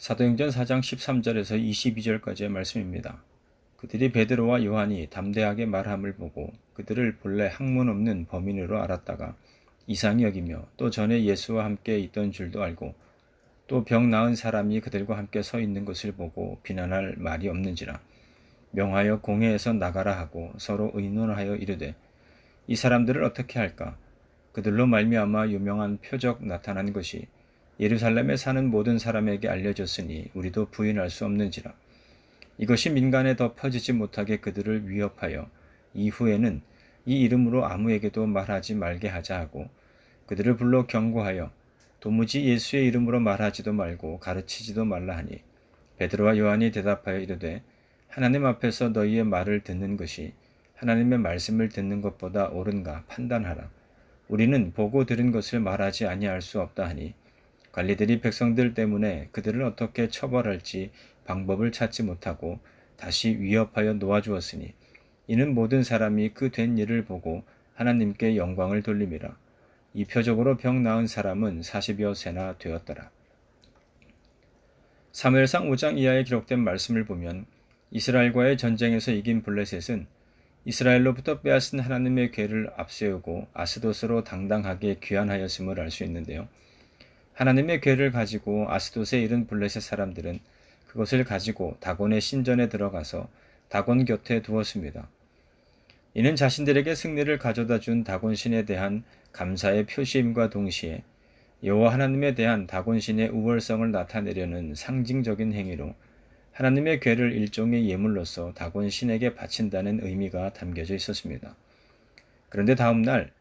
사도행전 4장 13절에서 22절까지의 말씀입니다. 그들이 베드로와 요한이 담대하게 말함을 보고 그들을 본래 학문 없는 범인으로 알았다가 이상히 여기며 또 전에 예수와 함께 있던 줄도 알고 또 병 나은 사람이 그들과 함께 서 있는 것을 보고 비난할 말이 없는지라 명하여 공회에서 나가라 하고 서로 의논하여 이르되 이 사람들을 어떻게 할까? 그들로 말미암아 유명한 표적 나타난 것이 예루살렘에 사는 모든 사람에게 알려졌으니 우리도 부인할 수 없는지라. 이것이 민간에 더 퍼지지 못하게 그들을 위협하여 이후에는 이 이름으로 아무에게도 말하지 말게 하자 하고 그들을 불러 경고하여 도무지 예수의 이름으로 말하지도 말고 가르치지도 말라 하니 베드로와 요한이 대답하여 이르되 하나님 앞에서 너희의 말을 듣는 것이 하나님의 말씀을 듣는 것보다 옳은가 판단하라. 우리는 보고 들은 것을 말하지 아니할 수 없다 하니 관리들이 백성들 때문에 그들을 어떻게 처벌할지 방법을 찾지 못하고 다시 위협하여 놓아주었으니 이는 모든 사람이 그 된 일을 보고 하나님께 영광을 돌림이라. 이 표적으로 병 나은 사람은 40여 세나 되었더라. 사무엘상 5장 이하에 기록된 말씀을 보면 이스라엘과의 전쟁에서 이긴 블레셋은 이스라엘로부터 빼앗은 하나님의 궤를 앞세우고 아스돗으로 당당하게 귀환하였음을 알 수 있는데요. 하나님의 궤를 가지고 아스돗에 이른 블레셋 사람들은 그것을 가지고 다곤의 신전에 들어가서 다곤 곁에 두었습니다. 이는 자신들에게 승리를 가져다 준 다곤 신에 대한 감사의 표시임과 동시에 여호와 하나님에 대한 다곤 신의 우월성을 나타내려는 상징적인 행위로 하나님의 궤를 일종의 예물로서 다곤 신에게 바친다는 의미가 담겨져 있었습니다. 그런데 다음 날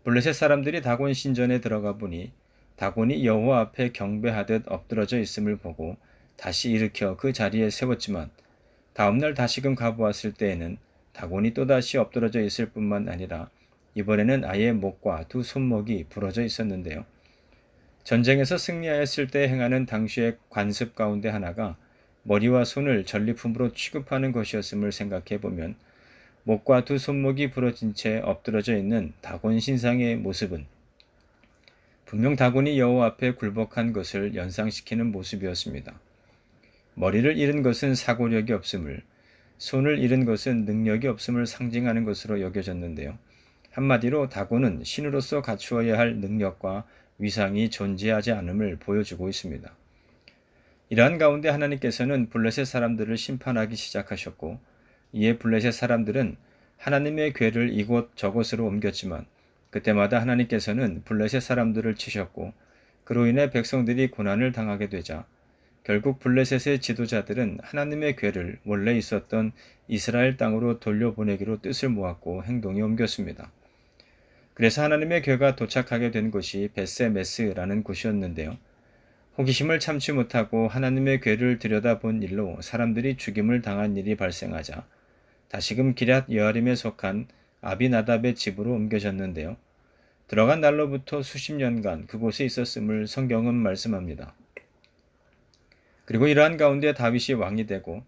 블레셋 사람들이 다곤 신전에 들어가 보니 다곤이 여호와 앞에 경배하듯 엎드러져 있음을 보고 다시 일으켜 그 자리에 세웠지만 다음날 다시금 가보았을 때에는 다곤이 또다시 엎드러져 있을 뿐만 아니라 이번에는 아예 목과 두 손목이 부러져 있었는데요. 전쟁에서 승리하였을 때 행하는 당시의 관습 가운데 하나가 머리와 손을 전리품으로 취급하는 것이었음을 생각해 보면 목과 두 손목이 부러진 채 엎드러져 있는 다곤 신상의 모습은 분명 다곤이 여호와 앞에 굴복한 것을 연상시키는 모습이었습니다. 머리를 잃은 것은 사고력이 없음을, 손을 잃은 것은 능력이 없음을 상징하는 것으로 여겨졌는데요. 한마디로 다곤은 신으로서 갖추어야 할 능력과 위상이 존재하지 않음을 보여주고 있습니다. 이러한 가운데 하나님께서는 블레셋 사람들을 심판하기 시작하셨고 이에 블레셋 사람들은 하나님의 궤를 이곳 저곳으로 옮겼지만 그때마다 하나님께서는 블레셋 사람들을 치셨고 그로 인해 백성들이 고난을 당하게 되자 결국 블레셋의 지도자들은 하나님의 궤를 원래 있었던 이스라엘 땅으로 돌려보내기로 뜻을 모았고 행동이 옮겼습니다. 그래서 하나님의 궤가 도착하게 된 곳이 벳세메스라는 곳이었는데요. 호기심을 참지 못하고 하나님의 궤를 들여다본 일로 사람들이 죽임을 당한 일이 발생하자 다시금 기럇 여아림에 속한 아비나답의 집으로 옮겨졌는데요. 들어간 날로부터 수십 년간 그곳에 있었음을 성경은 말씀합니다. 그리고 이러한 가운데 다윗이 왕이 되고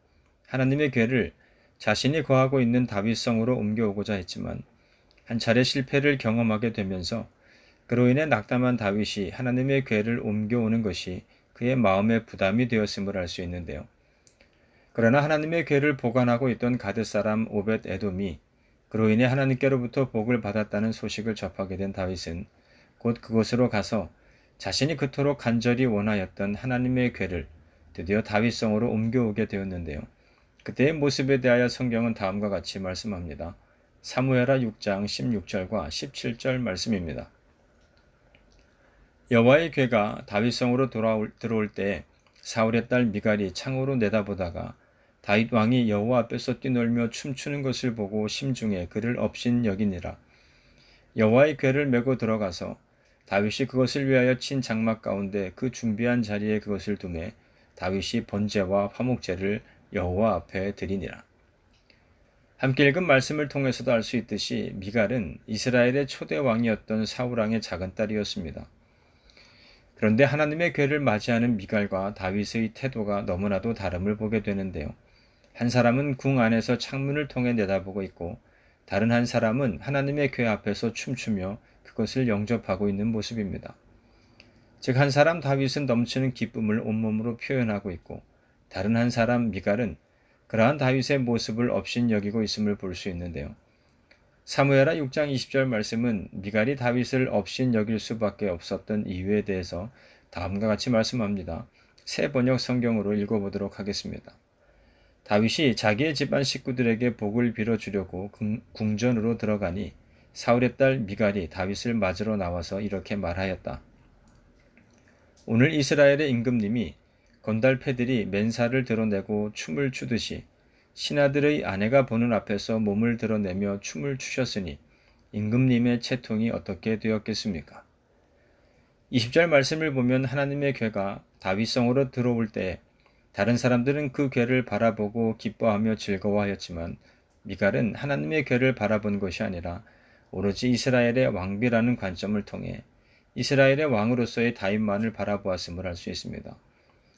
하나님의 궤를 자신이 거하고 있는 다윗성으로 옮겨오고자 했지만 한 차례 실패를 경험하게 되면서 그로 인해 낙담한 다윗이 하나님의 궤를 옮겨오는 것이 그의 마음의 부담이 되었음을 알 수 있는데요. 그러나 하나님의 궤를 보관하고 있던 가드 사람 오벳 에돔이 그로 인해 하나님께로부터 복을 받았다는 소식을 접하게 된 다윗은 곧 그곳으로 가서 자신이 그토록 간절히 원하였던 하나님의 궤를 드디어 다윗성으로 옮겨오게 되었는데요. 그때의 모습에 대하여 성경은 다음과 같이 말씀합니다. 사무엘하 6장 16절과 17절 말씀입니다. 여호와의 궤가 다윗성으로 들어올 때 사울의 딸 미갈이 창으로 내다보다가 다윗 왕이 여호와 앞에서 뛰놀며 춤추는 것을 보고 심중에 그를 업신 여기니라. 여호와의 궤를 메고 들어가서 다윗이 그것을 위하여 친 장막 가운데 그 준비한 자리에 그것을 두매 다윗이 번제와 화목제를 여호와 앞에 드리니라. 함께 읽은 말씀을 통해서도 알 수 있듯이 미갈은 이스라엘의 초대 왕이었던 사울 왕의 작은 딸이었습니다. 그런데 하나님의 궤를 맞이하는 미갈과 다윗의 태도가 너무나도 다름을 보게 되는데요. 한 사람은 궁 안에서 창문을 통해 내다보고 있고 다른 한 사람은 하나님의 궤 앞에서 춤추며 그것을 영접하고 있는 모습입니다. 즉 한 사람 다윗은 넘치는 기쁨을 온몸으로 표현하고 있고 다른 한 사람 미갈은 그러한 다윗의 모습을 업신여기고 있음을 볼 수 있는데요. 사무엘하 6장 20절 말씀은 미갈이 다윗을 업신여길 수밖에 없었던 이유에 대해서 다음과 같이 말씀합니다. 새 번역 성경으로 읽어보도록 하겠습니다. 다윗이 자기의 집안 식구들에게 복을 빌어주려고 궁전으로 들어가니 사울의 딸 미갈이 다윗을 맞으러 나와서 이렇게 말하였다. 오늘 이스라엘의 임금님이 건달패들이 맨살을 드러내고 춤을 추듯이 신하들의 아내가 보는 앞에서 몸을 드러내며 춤을 추셨으니 임금님의 채통이 어떻게 되었겠습니까? 20절 말씀을 보면 하나님의 궤가 다윗성으로 들어올 때 다른 사람들은 그 궤를 바라보고 기뻐하며 즐거워하였지만 미갈은 하나님의 궤를 바라본 것이 아니라 오로지 이스라엘의 왕비라는 관점을 통해 이스라엘의 왕으로서의 다윗만을 바라보았음을 알 수 있습니다.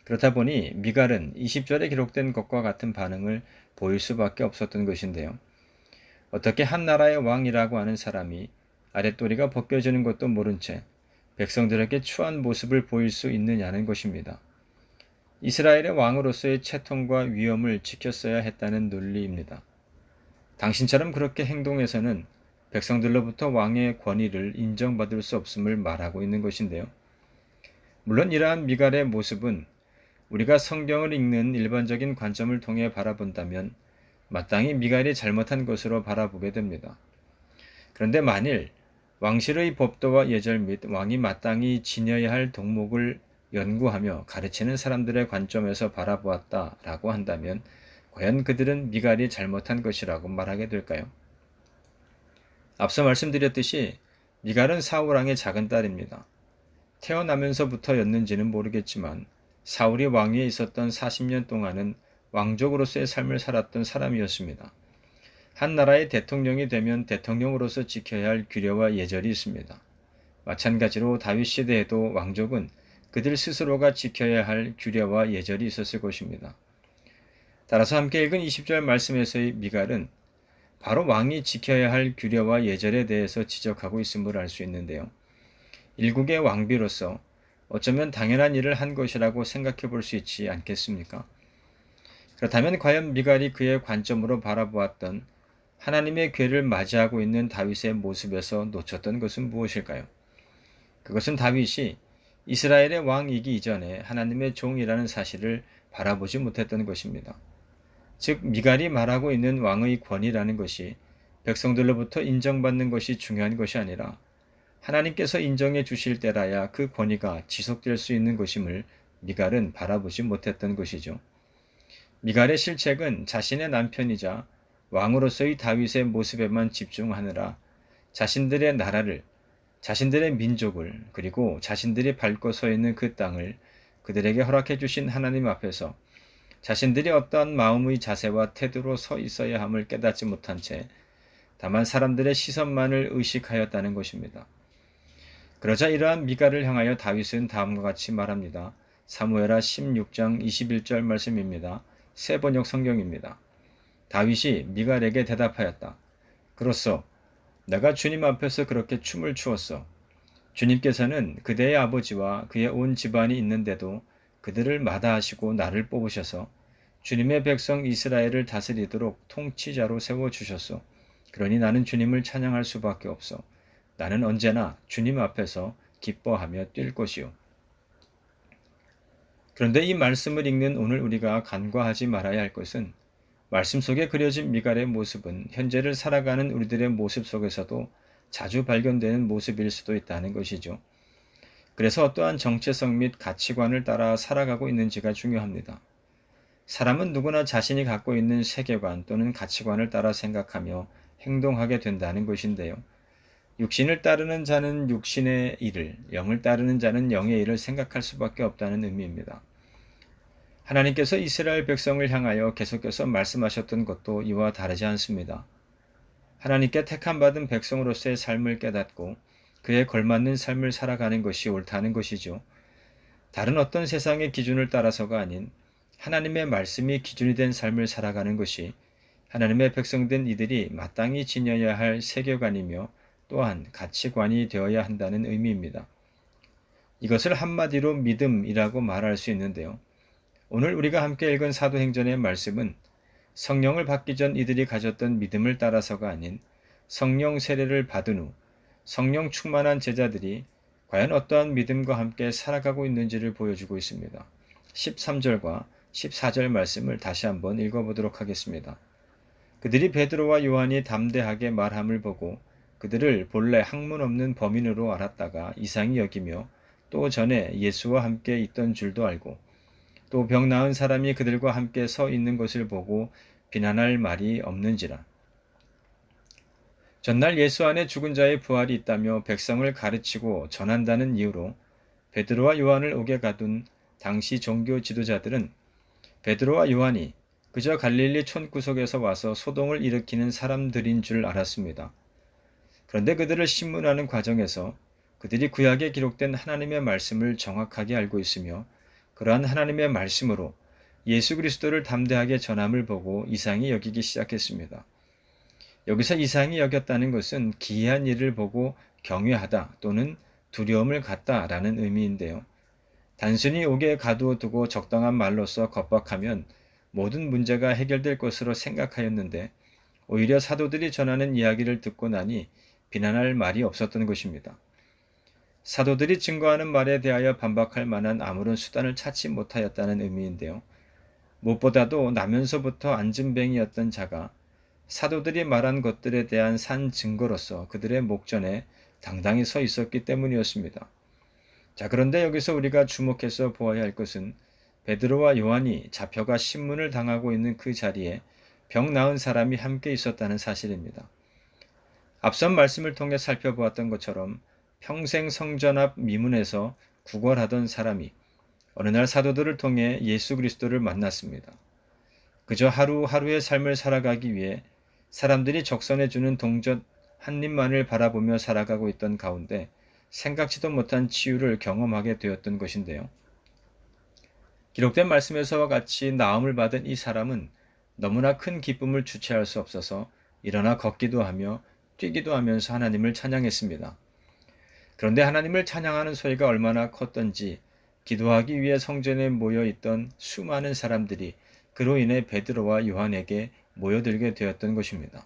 그렇다 보니 미갈은 20절에 기록된 것과 같은 반응을 보일 수밖에 없었던 것인데요. 어떻게 한 나라의 왕이라고 하는 사람이 아랫도리가 벗겨지는 것도 모른 채 백성들에게 추한 모습을 보일 수 있느냐는 것입니다. 이스라엘의 왕으로서의 채통과 위엄을 지켰어야 했다는 논리입니다. 당신처럼 그렇게 행동해서는 백성들로부터 왕의 권위를 인정받을 수 없음을 말하고 있는 것인데요. 물론 이러한 미갈의 모습은 우리가 성경을 읽는 일반적인 관점을 통해 바라본다면 마땅히 미갈이 잘못한 것으로 바라보게 됩니다. 그런데 만일 왕실의 법도와 예절 및 왕이 마땅히 지녀야 할 덕목을 연구하며 가르치는 사람들의 관점에서 바라보았다라고 한다면 과연 그들은 미갈이 잘못한 것이라고 말하게 될까요? 앞서 말씀드렸듯이 미갈은 사울왕의 작은 딸입니다. 태어나면서부터였는지는 모르겠지만 사울이 왕위에 있었던 40년 동안은 왕족으로서의 삶을 살았던 사람이었습니다. 한 나라의 대통령이 되면 대통령으로서 지켜야 할 규례와 예절이 있습니다. 마찬가지로 다윗 시대에도 왕족은 그들 스스로가 지켜야 할 규례와 예절이 있었을 것입니다. 따라서 함께 읽은 20절 말씀에서의 미갈은 바로 왕이 지켜야 할 규례와 예절에 대해서 지적하고 있음을 알 수 있는데요. 일국의 왕비로서 어쩌면 당연한 일을 한 것이라고 생각해 볼 수 있지 않겠습니까? 그렇다면 과연 미갈이 그의 관점으로 바라보았던 하나님의 궤를 맞이하고 있는 다윗의 모습에서 놓쳤던 것은 무엇일까요? 그것은 다윗이 이스라엘의 왕이기 이전에 하나님의 종이라는 사실을 바라보지 못했던 것입니다. 즉 미갈이 말하고 있는 왕의 권위라는 것이 백성들로부터 인정받는 것이 중요한 것이 아니라 하나님께서 인정해 주실 때라야 그 권위가 지속될 수 있는 것임을 미갈은 바라보지 못했던 것이죠. 미갈의 실책은 자신의 남편이자 왕으로서의 다윗의 모습에만 집중하느라 자신들의 나라를, 자신들의 민족을, 그리고 자신들이 밟고 서 있는 그 땅을 그들에게 허락해 주신 하나님 앞에서 자신들이 어떠한 마음의 자세와 태도로 서 있어야 함을 깨닫지 못한 채 다만 사람들의 시선만을 의식하였다는 것입니다. 그러자 이러한 미갈을 향하여 다윗은 다음과 같이 말합니다. 사무엘하 16장 21절 말씀입니다. 새 번역 성경입니다. 다윗이 미갈에게 대답하였다. 그렇소. 내가 주님 앞에서 그렇게 춤을 추었어. 주님께서는 그대의 아버지와 그의 온 집안이 있는데도 그들을 마다하시고 나를 뽑으셔서 주님의 백성 이스라엘을 다스리도록 통치자로 세워주셨소. 그러니 나는 주님을 찬양할 수밖에 없어. 나는 언제나 주님 앞에서 기뻐하며 뛸 것이요. 그런데 이 말씀을 읽는 오늘 우리가 간과하지 말아야 할 것은 말씀 속에 그려진 미갈의 모습은 현재를 살아가는 우리들의 모습 속에서도 자주 발견되는 모습일 수도 있다는 것이죠. 그래서 어떠한 정체성 및 가치관을 따라 살아가고 있는지가 중요합니다. 사람은 누구나 자신이 갖고 있는 세계관 또는 가치관을 따라 생각하며 행동하게 된다는 것인데요. 육신을 따르는 자는 육신의 일을, 영을 따르는 자는 영의 일을 생각할 수밖에 없다는 의미입니다. 하나님께서 이스라엘 백성을 향하여 계속해서 말씀하셨던 것도 이와 다르지 않습니다. 하나님께 택함받은 백성으로서의 삶을 깨닫고 그에 걸맞는 삶을 살아가는 것이 옳다는 것이죠. 다른 어떤 세상의 기준을 따라서가 아닌 하나님의 말씀이 기준이 된 삶을 살아가는 것이 하나님의 백성된 이들이 마땅히 지녀야 할 세계관이며 또한 가치관이 되어야 한다는 의미입니다. 이것을 한마디로 믿음이라고 말할 수 있는데요. 오늘 우리가 함께 읽은 사도행전의 말씀은 성령을 받기 전 이들이 가졌던 믿음을 따라서가 아닌 성령 세례를 받은 후 성령 충만한 제자들이 과연 어떠한 믿음과 함께 살아가고 있는지를 보여주고 있습니다. 13절과 14절 말씀을 다시 한번 읽어보도록 하겠습니다. 그들이 베드로와 요한이 담대하게 말함을 보고 그들을 본래 학문 없는 범인으로 알았다가 이상히 여기며 또 전에 예수와 함께 있던 줄도 알고 또 병 나은 사람이 그들과 함께 서 있는 것을 보고 비난할 말이 없는지라. 전날 예수 안에 죽은 자의 부활이 있다며 백성을 가르치고 전한다는 이유로 베드로와 요한을 옥에 가둔 당시 종교 지도자들은 베드로와 요한이 그저 갈릴리 촌구석에서 와서 소동을 일으키는 사람들인 줄 알았습니다. 그런데 그들을 신문하는 과정에서 그들이 구약에 기록된 하나님의 말씀을 정확하게 알고 있으며 그러한 하나님의 말씀으로 예수 그리스도를 담대하게 전함을 보고 이상히 여기기 시작했습니다. 여기서 이상히 여겼다는 것은 기이한 일을 보고 경외하다 또는 두려움을 갖다라는 의미인데요. 단순히 옥에 가두어두고 적당한 말로써 겁박하면 모든 문제가 해결될 것으로 생각하였는데 오히려 사도들이 전하는 이야기를 듣고 나니 비난할 말이 없었던 것입니다. 사도들이 증거하는 말에 대하여 반박할 만한 아무런 수단을 찾지 못하였다는 의미인데요. 무엇보다도 나면서부터 안진뱅이였던 자가 사도들이 말한 것들에 대한 산 증거로서 그들의 목전에 당당히 서 있었기 때문이었습니다. 자, 그런데 여기서 우리가 주목해서 보아야 할 것은 베드로와 요한이 잡혀가 신문을 당하고 있는 그 자리에 병 나은 사람이 함께 있었다는 사실입니다. 앞선 말씀을 통해 살펴보았던 것처럼 평생 성전 앞 미문에서 구걸하던 사람이 어느 날 사도들을 통해 예수 그리스도를 만났습니다. 그저 하루하루의 삶을 살아가기 위해 사람들이 적선해주는 동전 한 입만을 바라보며 살아가고 있던 가운데 생각지도 못한 치유를 경험하게 되었던 것인데요. 기록된 말씀에서와 같이 나음을 받은 이 사람은 너무나 큰 기쁨을 주체할 수 없어서 일어나 걷기도 하며 뛰기도 하면서 하나님을 찬양했습니다. 그런데 하나님을 찬양하는 소리가 얼마나 컸던지 기도하기 위해 성전에 모여 있던 수많은 사람들이 그로 인해 베드로와 요한에게 모여들게 되었던 것입니다.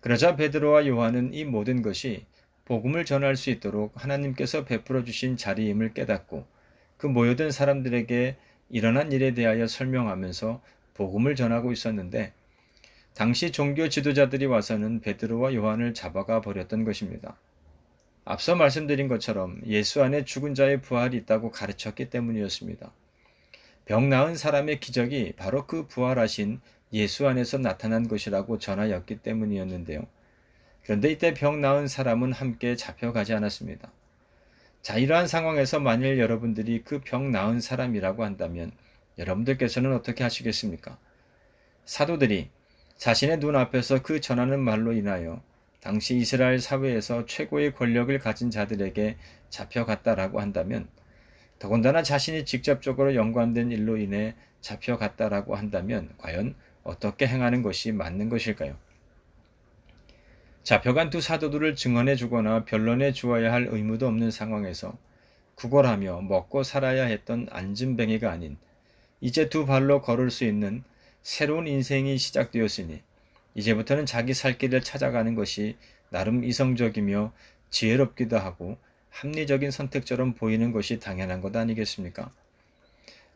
그러자 베드로와 요한은 이 모든 것이 복음을 전할 수 있도록 하나님께서 베풀어 주신 자리임을 깨닫고 그 모여든 사람들에게 일어난 일에 대하여 설명하면서 복음을 전하고 있었는데 당시 종교 지도자들이 와서는 베드로와 요한을 잡아가 버렸던 것입니다. 앞서 말씀드린 것처럼 예수 안에 죽은 자의 부활이 있다고 가르쳤기 때문이었습니다. 병 나은 사람의 기적이 바로 그 부활하신 예수 안에서 나타난 것이라고 전하였기 때문이었는데요. 그런데 이때 병 나은 사람은 함께 잡혀가지 않았습니다. 자, 이러한 상황에서 만일 여러분들이 그 병 나은 사람이라고 한다면 여러분들께서는 어떻게 하시겠습니까? 사도들이 자신의 눈앞에서 그 전하는 말로 인하여 당시 이스라엘 사회에서 최고의 권력을 가진 자들에게 잡혀갔다라고 한다면 더군다나 자신이 직접적으로 연관된 일로 인해 잡혀갔다라고 한다면 과연 어떻게 행하는 것이 맞는 것일까요? 잡혀간 두 사도들을 증언해 주거나 변론해 주어야 할 의무도 없는 상황에서 구걸하며 먹고 살아야 했던 안진뱅이가 아닌 이제 두 발로 걸을 수 있는 새로운 인생이 시작되었으니 이제부터는 자기 살 길을 찾아가는 것이 나름 이성적이며 지혜롭기도 하고 합리적인 선택처럼 보이는 것이 당연한 것 아니겠습니까?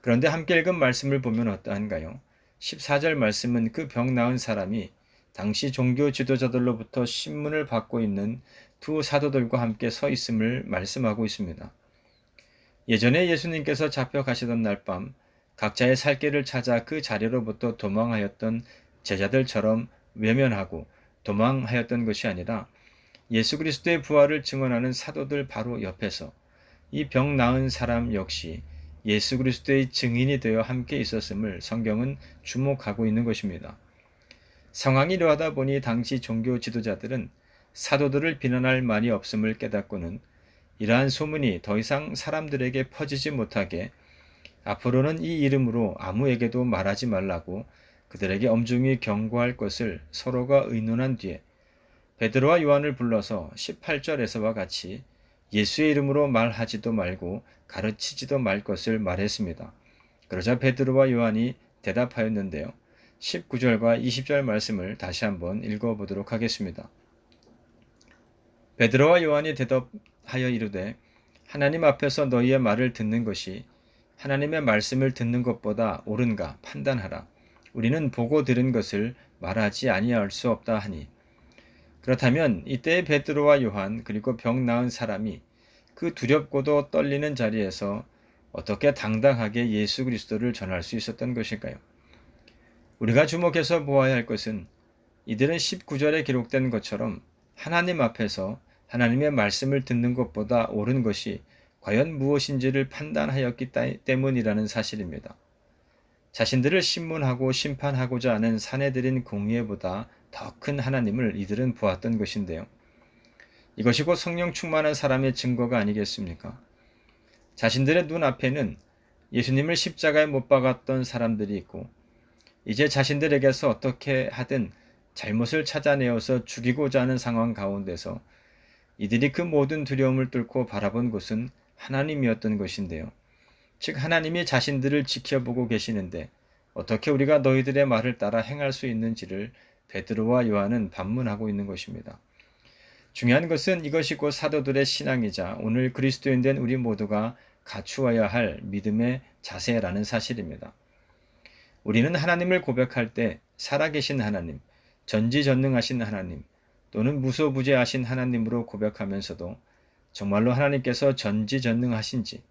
그런데 함께 읽은 말씀을 보면 어떠한가요? 14절 말씀은 그 병 나은 사람이 당시 종교 지도자들로부터 신문을 받고 있는 두 사도들과 함께 서 있음을 말씀하고 있습니다. 예전에 예수님께서 잡혀가시던 날 밤 각자의 살 길을 찾아 그 자리로부터 도망하였던 제자들처럼 외면하고 도망하였던 것이 아니라 예수 그리스도의 부활을 증언하는 사도들 바로 옆에서 이 병 나은 사람 역시 예수 그리스도의 증인이 되어 함께 있었음을 성경은 주목하고 있는 것입니다. 상황이 이러하다 보니 당시 종교 지도자들은 사도들을 비난할 말이 없음을 깨닫고는 이러한 소문이 더 이상 사람들에게 퍼지지 못하게 앞으로는 이 이름으로 아무에게도 말하지 말라고 그들에게 엄중히 경고할 것을 서로가 의논한 뒤에 베드로와 요한을 불러서 18절에서와 같이 예수의 이름으로 말하지도 말고 가르치지도 말 것을 말했습니다. 그러자 베드로와 요한이 대답하였는데요. 19절과 20절 말씀을 다시 한번 읽어보도록 하겠습니다. 베드로와 요한이 대답하여 이르되 하나님 앞에서 너희의 말을 듣는 것이 하나님의 말씀을 듣는 것보다 옳은가 판단하라. 우리는 보고 들은 것을 말하지 아니할 수 없다 하니. 그렇다면 이때의 베드로와 요한 그리고 병 나은 사람이 그 두렵고도 떨리는 자리에서 어떻게 당당하게 예수 그리스도를 전할 수 있었던 것일까요? 우리가 주목해서 보아야 할 것은 이들은 19절에 기록된 것처럼 하나님 앞에서 하나님의 말씀을 듣는 것보다 옳은 것이 과연 무엇인지를 판단하였기 때문이라는 사실입니다. 자신들을 신문하고 심판하고자 하는 사내들인 공의보다 더 큰 하나님을 이들은 보았던 것인데요. 이것이 곧 성령 충만한 사람의 증거가 아니겠습니까? 자신들의 눈앞에는 예수님을 십자가에 못 박았던 사람들이 있고 이제 자신들에게서 어떻게 하든 잘못을 찾아내어서 죽이고자 하는 상황 가운데서 이들이 그 모든 두려움을 뚫고 바라본 곳은 하나님이었던 것인데요. 즉 하나님이 자신들을 지켜보고 계시는데 어떻게 우리가 너희들의 말을 따라 행할 수 있는지를 베드로와 요한은 반문하고 있는 것입니다. 중요한 것은 이것이 곧 사도들의 신앙이자 오늘 그리스도인 된 우리 모두가 갖추어야 할 믿음의 자세라는 사실입니다. 우리는 하나님을 고백할 때 살아계신 하나님, 전지전능하신 하나님, 또는 무소부재하신 하나님으로 고백하면서도 정말로 하나님께서 전지전능하신지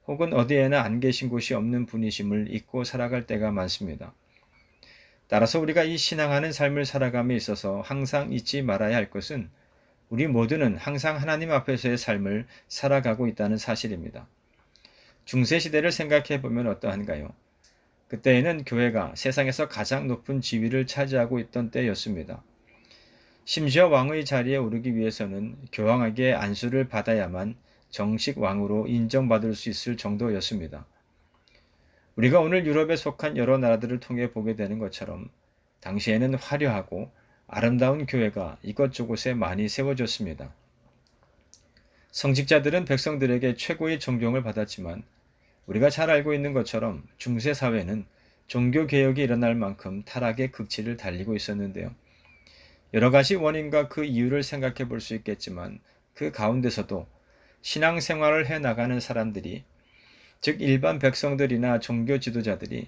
혹은 어디에나 안 계신 곳이 없는 분이심을 잊고 살아갈 때가 많습니다. 따라서 우리가 이 신앙하는 삶을 살아감에 있어서 항상 잊지 말아야 할 것은 우리 모두는 항상 하나님 앞에서의 삶을 살아가고 있다는 사실입니다. 중세시대를 생각해 보면 어떠한가요? 그때에는 교회가 세상에서 가장 높은 지위를 차지하고 있던 때였습니다. 심지어 왕의 자리에 오르기 위해서는 교황에게 안수를 받아야만 정식 왕으로 인정받을 수 있을 정도였습니다. 우리가 오늘 유럽에 속한 여러 나라들을 통해 보게 되는 것처럼 당시에는 화려하고 아름다운 교회가 이것저것에 많이 세워졌습니다. 성직자들은 백성들에게 최고의 존경을 받았지만 우리가 잘 알고 있는 것처럼 중세 사회는 종교개혁이 일어날 만큼 타락의 극치를 달리고 있었는데요. 여러 가지 원인과 그 이유를 생각해 볼 수 있겠지만 그 가운데서도 신앙생활을 해나가는 사람들이 즉 일반 백성들이나 종교 지도자들이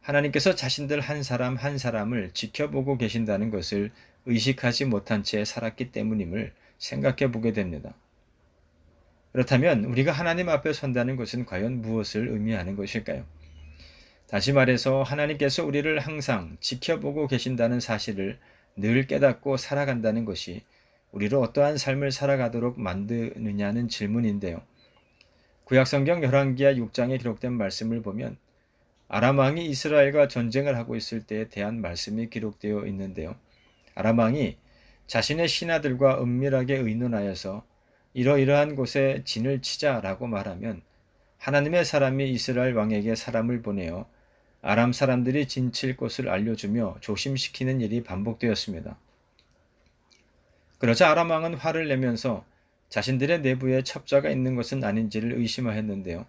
하나님께서 자신들 한 사람 한 사람을 지켜보고 계신다는 것을 의식하지 못한 채 살았기 때문임을 생각해 보게 됩니다. 그렇다면 우리가 하나님 앞에 선다는 것은 과연 무엇을 의미하는 것일까요? 다시 말해서 하나님께서 우리를 항상 지켜보고 계신다는 사실을 늘 깨닫고 살아간다는 것이 우리를 어떠한 삶을 살아가도록 만드느냐는 질문인데요. 구약성경 열왕기하 6장에 기록된 말씀을 보면 아람 왕이 이스라엘과 전쟁을 하고 있을 때에 대한 말씀이 기록되어 있는데요. 아람 왕이 자신의 신하들과 은밀하게 의논하여서 이러이러한 곳에 진을 치자라고 말하면 하나님의 사람이 이스라엘 왕에게 사람을 보내어 아람 사람들이 진칠 곳을 알려주며 조심시키는 일이 반복되었습니다. 그러자 아람 왕은 화를 내면서 자신들의 내부에 첩자가 있는 것은 아닌지를 의심하였는데요.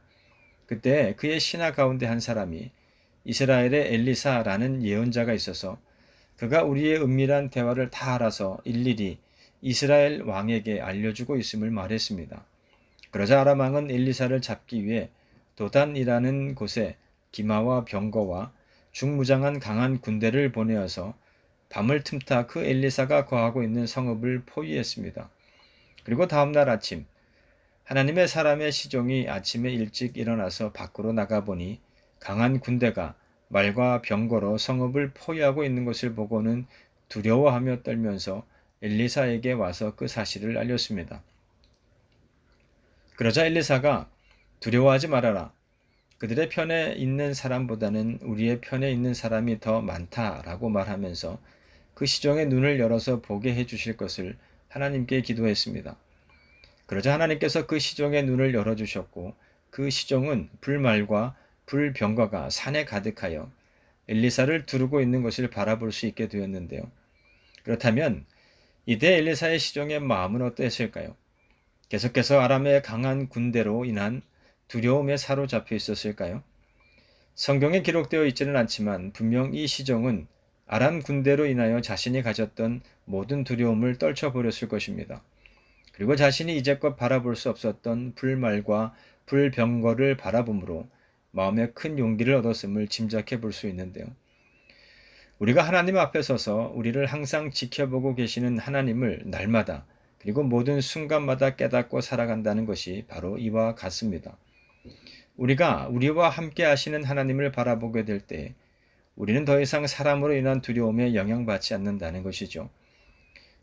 그때 그의 신하 가운데 한 사람이 이스라엘의 엘리사라는 예언자가 있어서 그가 우리의 은밀한 대화를 다 알아서 일일이 이스라엘 왕에게 알려주고 있음을 말했습니다. 그러자 아람 왕은 엘리사를 잡기 위해 도단이라는 곳에 기마와 병거와 중무장한 강한 군대를 보내어서 밤을 틈타 그 엘리사가 거하고 있는 성읍을 포위했습니다. 그리고 다음날 아침 하나님의 사람의 시종이 아침에 일찍 일어나서 밖으로 나가보니 강한 군대가 말과 병거로 성읍을 포위하고 있는 것을 보고는 두려워하며 떨면서 엘리사에게 와서 그 사실을 알렸습니다. 그러자 엘리사가 두려워하지 말아라. 그들의 편에 있는 사람보다는 우리의 편에 있는 사람이 더 많다라고 말하면서 그 시종의 눈을 열어서 보게 해주실 것을 하나님께 기도했습니다. 그러자 하나님께서 그 시종의 눈을 열어주셨고 그 시종은 불말과 불병거가 산에 가득하여 엘리사를 두르고 있는 것을 바라볼 수 있게 되었는데요. 그렇다면 이때 엘리사의 시종의 마음은 어떠했을까요? 계속해서 아람의 강한 군대로 인한 두려움에 사로잡혀 있었을까요? 성경에 기록되어 있지는 않지만 분명 이 시종은 아람 군대로 인하여 자신이 가졌던 모든 두려움을 떨쳐버렸을 것입니다. 그리고 자신이 이제껏 바라볼 수 없었던 불말과 불병거를 바라봄으로 마음에 큰 용기를 얻었음을 짐작해 볼 수 있는데요. 우리가 하나님 앞에 서서 우리를 항상 지켜보고 계시는 하나님을 날마다 그리고 모든 순간마다 깨닫고 살아간다는 것이 바로 이와 같습니다. 우리가 우리와 함께 하시는 하나님을 바라보게 될 때 우리는 더 이상 사람으로 인한 두려움에 영향받지 않는다는 것이죠.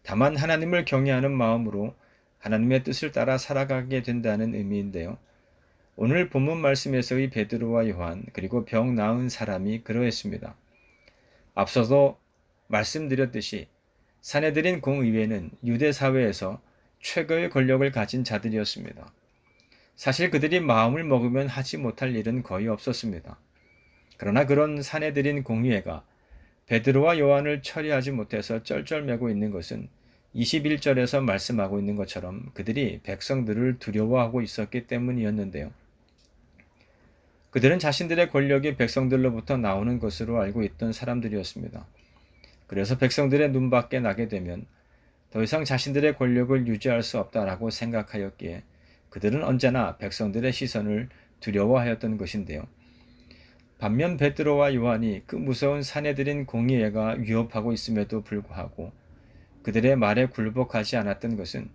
다만 하나님을 경외하는 마음으로 하나님의 뜻을 따라 살아가게 된다는 의미인데요. 오늘 본문 말씀에서의 베드로와 요한 그리고 병 나은 사람이 그러했습니다. 앞서도 말씀드렸듯이 사내들인 공의회는 유대 사회에서 최고의 권력을 가진 자들이었습니다. 사실 그들이 마음을 먹으면 하지 못할 일은 거의 없었습니다. 그러나 그런 사내들인 공의회가 베드로와 요한을 처리하지 못해서 쩔쩔매고 있는 것은 21절에서 말씀하고 있는 것처럼 그들이 백성들을 두려워하고 있었기 때문이었는데요. 그들은 자신들의 권력이 백성들로부터 나오는 것으로 알고 있던 사람들이었습니다. 그래서 백성들의 눈밖에 나게 되면 더 이상 자신들의 권력을 유지할 수 없다라고 생각하였기에 그들은 언제나 백성들의 시선을 두려워하였던 것인데요. 반면 베드로와 요한이 그 무서운 사내들인 공의회가 위협하고 있음에도 불구하고 그들의 말에 굴복하지 않았던 것은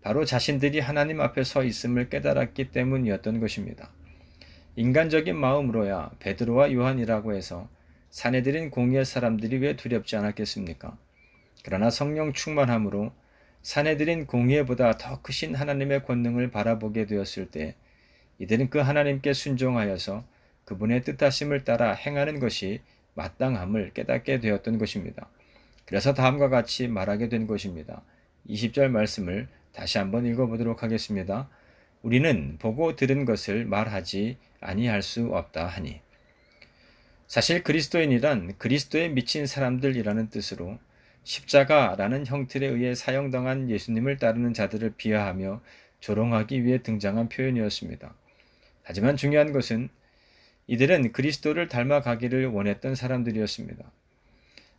바로 자신들이 하나님 앞에 서 있음을 깨달았기 때문이었던 것입니다. 인간적인 마음으로야 베드로와 요한이라고 해서 사내들인 공의의 사람들이 왜 두렵지 않았겠습니까? 그러나 성령 충만함으로 사내들인 공의보다 더 크신 하나님의 권능을 바라보게 되었을 때 이들은 그 하나님께 순종하여서 그분의 뜻하심을 따라 행하는 것이 마땅함을 깨닫게 되었던 것입니다. 그래서 다음과 같이 말하게 된 것입니다. 20절 말씀을 다시 한번 읽어보도록 하겠습니다. 우리는 보고 들은 것을 말하지 아니할 수 없다 하니. 사실 그리스도인이란 그리스도에 미친 사람들이라는 뜻으로 십자가라는 형틀에 의해 사형당한 예수님을 따르는 자들을 비하하며 조롱하기 위해 등장한 표현이었습니다. 하지만 중요한 것은 이들은 그리스도를 닮아가기를 원했던 사람들이었습니다.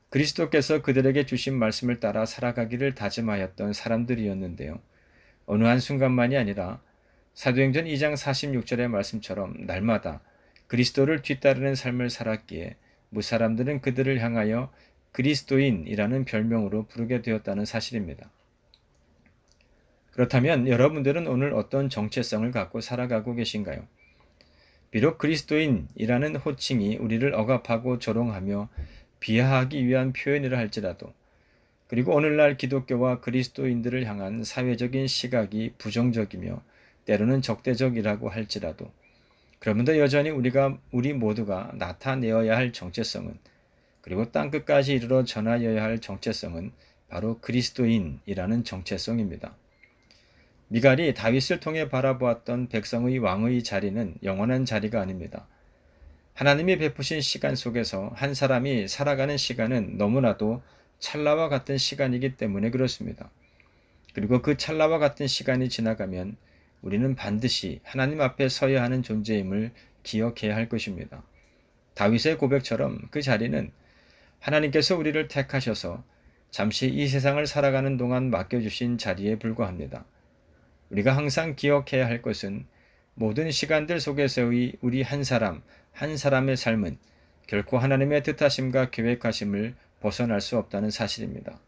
그리스도께서 그들에게 주신 말씀을 따라 살아가기를 다짐하였던 사람들이었는데요. 어느 한순간만이 아니라 사도행전 2장 46절의 말씀처럼 날마다 그리스도를 뒤따르는 삶을 살았기에 무사람들은 그들을 향하여 그리스도인이라는 별명으로 부르게 되었다는 사실입니다. 그렇다면 여러분들은 오늘 어떤 정체성을 갖고 살아가고 계신가요? 비록 그리스도인이라는 호칭이 우리를 억압하고 조롱하며 비하하기 위한 표현이라 할지라도 그리고 오늘날 기독교와 그리스도인들을 향한 사회적인 시각이 부정적이며 때로는 적대적이라고 할지라도 그러면도 여전히 우리 모두가 나타내어야 할 정체성은 그리고 땅끝까지 이르러 전하여야 할 정체성은 바로 그리스도인이라는 정체성입니다. 미갈이 다윗을 통해 바라보았던 백성의 왕의 자리는 영원한 자리가 아닙니다. 하나님이 베푸신 시간 속에서 한 사람이 살아가는 시간은 너무나도 찰나와 같은 시간이기 때문에 그렇습니다. 그리고 그 찰나와 같은 시간이 지나가면 우리는 반드시 하나님 앞에 서야 하는 존재임을 기억해야 할 것입니다. 다윗의 고백처럼 그 자리는 하나님께서 우리를 택하셔서 잠시 이 세상을 살아가는 동안 맡겨주신 자리에 불과합니다. 우리가 항상 기억해야 할 것은 모든 시간들 속에서의 우리 한 사람의 삶은 결코 하나님의 뜻하심과 계획하심을 벗어날 수 없다는 사실입니다.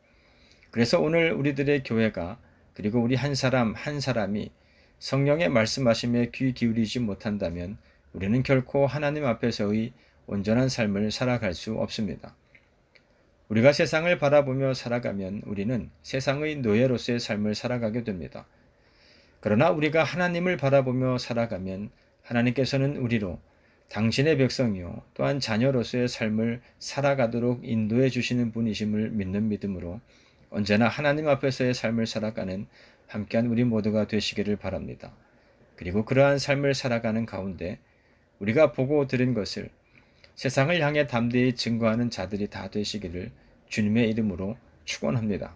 그래서 오늘 우리들의 교회가 그리고 우리 한 사람이 성령의 말씀하심에 귀 기울이지 못한다면 우리는 결코 하나님 앞에서의 온전한 삶을 살아갈 수 없습니다. 우리가 세상을 바라보며 살아가면 우리는 세상의 노예로서의 삶을 살아가게 됩니다. 그러나 우리가 하나님을 바라보며 살아가면 하나님께서는 우리로 당신의 백성이요 또한 자녀로서의 삶을 살아가도록 인도해 주시는 분이심을 믿는 믿음으로 언제나 하나님 앞에서의 삶을 살아가는 함께한 우리 모두가 되시기를 바랍니다. 그리고 그러한 삶을 살아가는 가운데 우리가 보고 들은 것을 세상을 향해 담대히 증거하는 자들이 다 되시기를 주님의 이름으로 축원합니다.